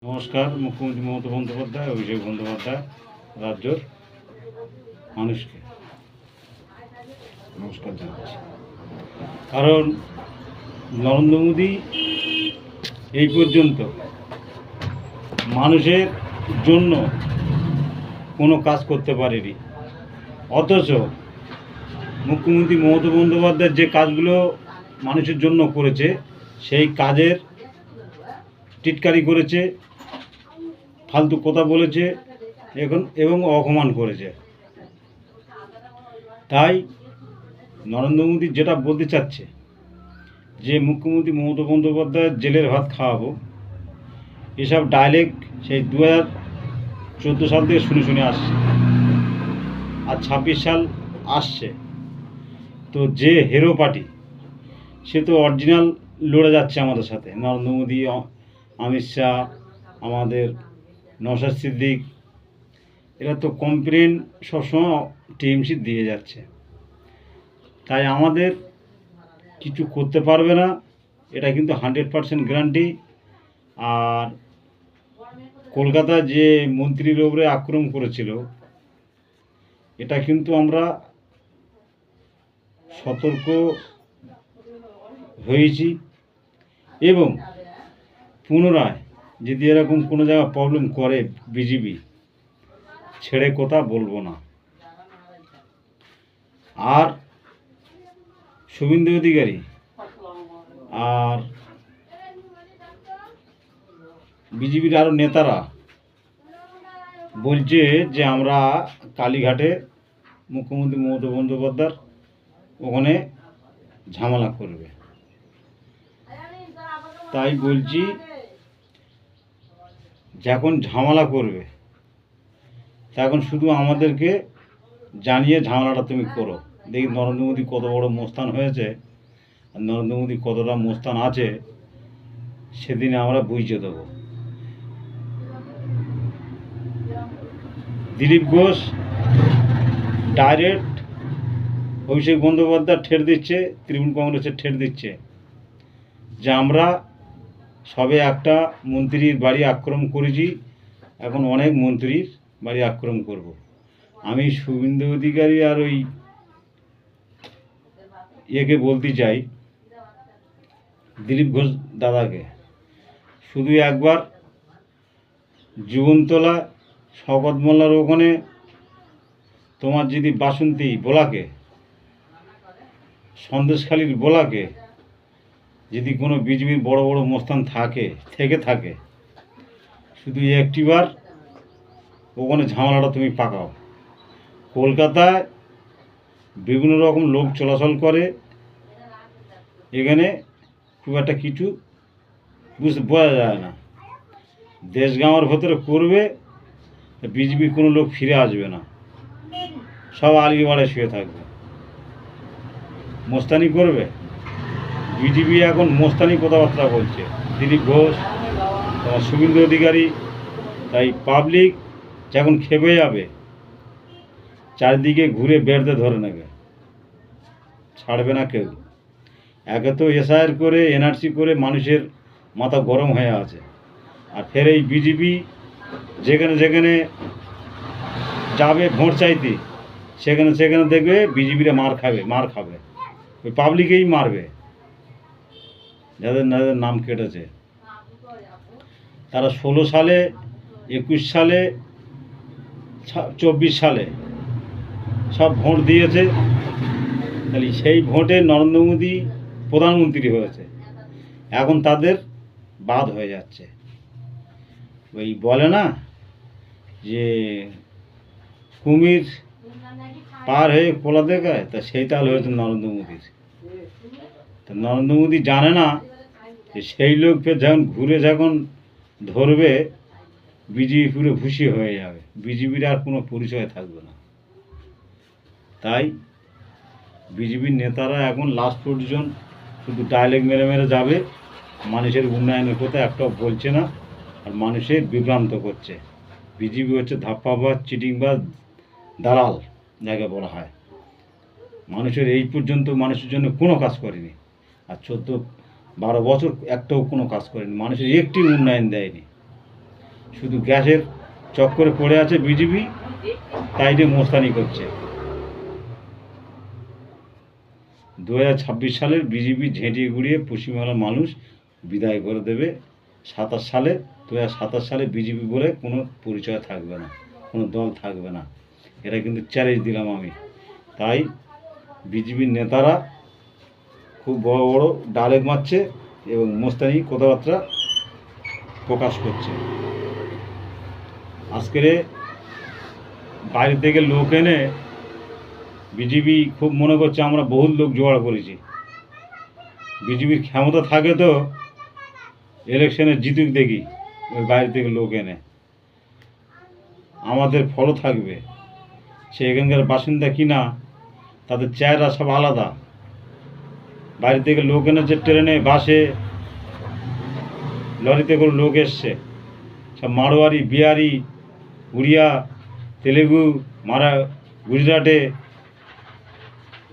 নমস্কার। মুখ্যমন্ত্রী মমতা বন্দ্যোপাধ্যায়, অভিষেক বন্দ্যোপাধ্যায় রাজ্যের মানুষকে নমস্কার জানাচ্ছি। কারণ নরেন্দ্র মোদী এই পর্যন্ত মানুষের জন্য কোনো কাজ করতে পারেনি, অথচ মুখ্যমন্ত্রী মমতা বন্দ্যোপাধ্যায় যে কাজগুলো মানুষের জন্য করেছে সেই কাজের টিটকারি করেছে, ফালতু কথা বলেছে এবং অপমান করেছে। তাই নরেন্দ্র মোদী যেটা বলতে চাচ্ছে যে মুখ্যমন্ত্রী মমতা বন্দ্যোপাধ্যায়ের জেলের ভাত খাওয়াবো, এসব ডায়লগ সেই 2014 সাল থেকে শুনে আসছে, আর 26 সাল আসছে। তো যে হিরো পার্টি সে তো অরিজিনাল লড়ে যাচ্ছে আমাদের সাথে। নরেন্দ্র মোদী, অমিত শাহ, আমাদের নওশাদ সিদ্দিক, এরা তো কমপ্লেন সবসময় টিএমসি দিয়ে যাচ্ছে। তাই আমাদের কিছু করতে পারবে না, এটা কিন্তু 100% গ্যারান্টি। আর কলকাতা যে মন্ত্রীর ওপরে আক্রমণ করেছিল, এটা কিন্তু আমরা সতর্ক হয়েছি, এবং পুনরায় যদি এরকম কোনো জায়গায় প্রবলেম করে বিজেপি, ছেড়ে কথা বলবো না। আর শুভেন্দু অধিকারী আর বিজেপির আরও নেতারা বলছে যে আমরা কালীঘাটে মুখ্যমন্ত্রী মমতা বন্দ্যোপাধ্যায় ওখানে ঝামেলা করবে। তাই বলছি, যখন ঝামেলা করবে তখন শুধু আমাদেরকে জানিয়ে ঝামেলাটা তুমি করো। দেখি নরেন্দ্র মোদী কত বড় মোস্তান হয়েছে, আর নরেন্দ্র মোদী কতটা মোস্তান আছে সেদিনে আমরা বুঝিয়ে দেবো। দিলীপ ঘোষ ডাইরেক্ট অভিষেক বন্দ্যোপাধ্যায় ঠেট দিচ্ছে, তৃণমূল কংগ্রেসের ঠেট দিচ্ছে যে আমরা সবে একটা মন্ত্রীর বাড়ি আক্রমণ করেছি, এখন অনেক মন্ত্রীর বাড়ি আক্রমণ করব। আমি শুভেন্দু অধিকারী আর ওই ইয়েকে বলতে চাই, দিলীপ ঘোষ দাদাকে, শুধু একবার জীবনতলা শওকত মোল্লার ওখানে তোমার যদি বাসন্তী বোলাকে, সন্দেশখালীর বোলাকে যদি কোনো বিজেপির বড় বড় মোস্তান থাকে শুধু একটিবার ওখানে ঝামেলাটা তুমি পাকাও। কলকাতায় বিভিন্ন রকম লোক চলাচল করে, এখানে খুব একটা কিছু বোঝা যায় না। দেশগাঁওয়ের ভেতরে করবে, বিজেপির কোনো লোক ফিরে আসবে না, সব আলিগড়ে শুয়ে থাকবে, মোস্তানি করবে। বিজেপি এখন মোস্তানি কথাবার্তা বলছে, দিলীপ ঘোষ, শুভেন্দু অধিকারী। তাই পাবলিক যখন খেপে যাবে, চারিদিকে ঘুরে বেড়তে ধরে নেবে, ছাড়বে না কেউ। একে তো এসআইআর করে, এনআরসি করে মানুষের মাথা গরম হয়ে আছে, আর ফের এই বিজেপি যেখানে যেখানে যাবে ভোট চাইতে, সেখানে দেখবে বিজেপিরা মার খাবে, ওই পাবলিকেই মারবে। যাদের নাম কেটেছে তারা 16 সালে, 21 সালে, 24 সালে সব ভোট দিয়েছে। তাহলে সেই ভোটে নরেন্দ্র মোদী প্রধানমন্ত্রী হয়েছে, এখন তাদের বাদ হয়ে যাচ্ছে। ওই বলে না যে কুমির পার হয়ে কোলা দেখায়, তা সেই তাল হয়েছে নরেন্দ্র মোদীর। তা নরেন্দ্র মোদী জানে না যে সেই লোক ফের যখন ধরবে, বিজেপি পুরো ভুসি হয়ে যাবে, বিজেপির আর কোনো পরিচয় থাকবে না। তাই বিজেপির নেতারা এখন লাস্ট পর্যন্ত শুধু ডায়লগ মেরে যাবে, মানুষের উন্নয়নের কথা একটাও বলছে না, আর মানুষের বিভ্রান্ত করছে। বিজেপি হচ্ছে ধাপ্পাবাজ, চিটিংবাজ, দালাল যাকে বলা হয়। মানুষের এই পর্যন্ত মানুষের জন্য কোনো কাজ করেনি, আর 14-12 বছর একটাও কোনো কাজ করেনি, মানুষের একটি উন্নয়ন দেয়নি। শুধু গ্যাসের চক্করে পড়ে আছে বিজেপি, তাই নিয়ে মোস্তানি করছে। 2026 সালের বিজেপি ঝেঁটিয়ে গুড়িয়ে পশ্চিমবাংলার মানুষ বিদায় করে দেবে। 2027 সালে বিজেপি বলে কোনো পরিচয় থাকবে না, কোনো দল থাকবে না। এটা কিন্তু চ্যালেঞ্জ দিলাম আমি। তাই বিজেপির নেতারা খুব বড় বড় ডায়লগ মারছে এবং মোস্তানি কথাবার্তা প্রকাশ করছে। আজকের বাইরে থেকে লোক এনে বিজেপি খুব মনে করছে আমরা বহুত লোক জোগাড় করেছি। বিজেপির ক্ষমতা থাকে তো ইলেকশনে জিতুক দেখি, ওই বাইরে থেকে লোক এনে আমাদের ফলও থাকবে। সে এখানকার বাসিন্দা কিনা, তাদের চেহারা সব আলাদা। বাইরে থেকে লোক এনেছে, ট্রেনে বাসে লরিতে করে লোক এসছে, সব মারোয়ারি, বিহারি, উড়িয়া, তেলেগু, গুজরাটে।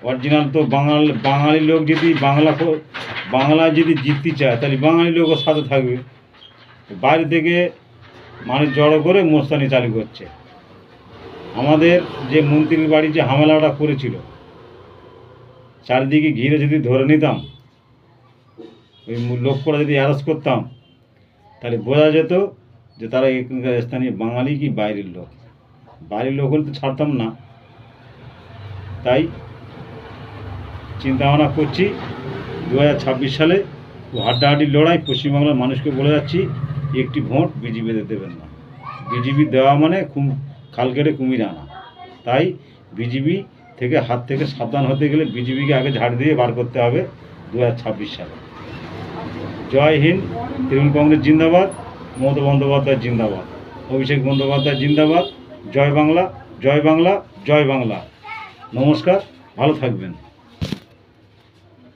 অরিজিনাল তো বাঙালি লোক যদি বাংলা যদি জিততে চায় তাহলে বাঙালি লোকের সাথে থাকবে। বাইরে থেকে মানুষ জড়ো করে মোস্তানি চালু করছে। আমাদের যে মন্ত্রীর বাড়ি যে হামলাটা করেছিল, চারিদিকে ঘিরে যদি ধরে নিতাম, ওই লোকটা যদি অ্যারেস্ট করতাম, তাহলে বোঝা যেত যে তারা এখানকার স্থানীয় বাঙালি কি বাইরের লোক। বাইরের লোক হলে তো ছাড়তাম না। তাই চিন্তাভাবনা করছি 2026 সালে হাড্ডাহাড্ডি লড়াই। পশ্চিমবাংলার মানুষকে বলে যাচ্ছি, একটি ভোট বিজেপিতে দেবেন না। বিজেপি দেওয়া মানে খাল কেটে কুমির আনা। তাই বিজেপি থেকে হাত থেকে সাবধান হতে গেলে বিজেপিকে আগে ঝাড় দিয়ে বার করতে হবে 2026 সালে। জয় হিন্দ। তৃণমূল কংগ্রেস জিন্দাবাদ, মমতা বন্দ্যোপাধ্যায় জিন্দাবাদ, অভিষেক বন্দ্যোপাধ্যায় জিন্দাবাদ। জয় বাংলা, জয় বাংলা, জয় বাংলা। নমস্কার, ভালো থাকবেন।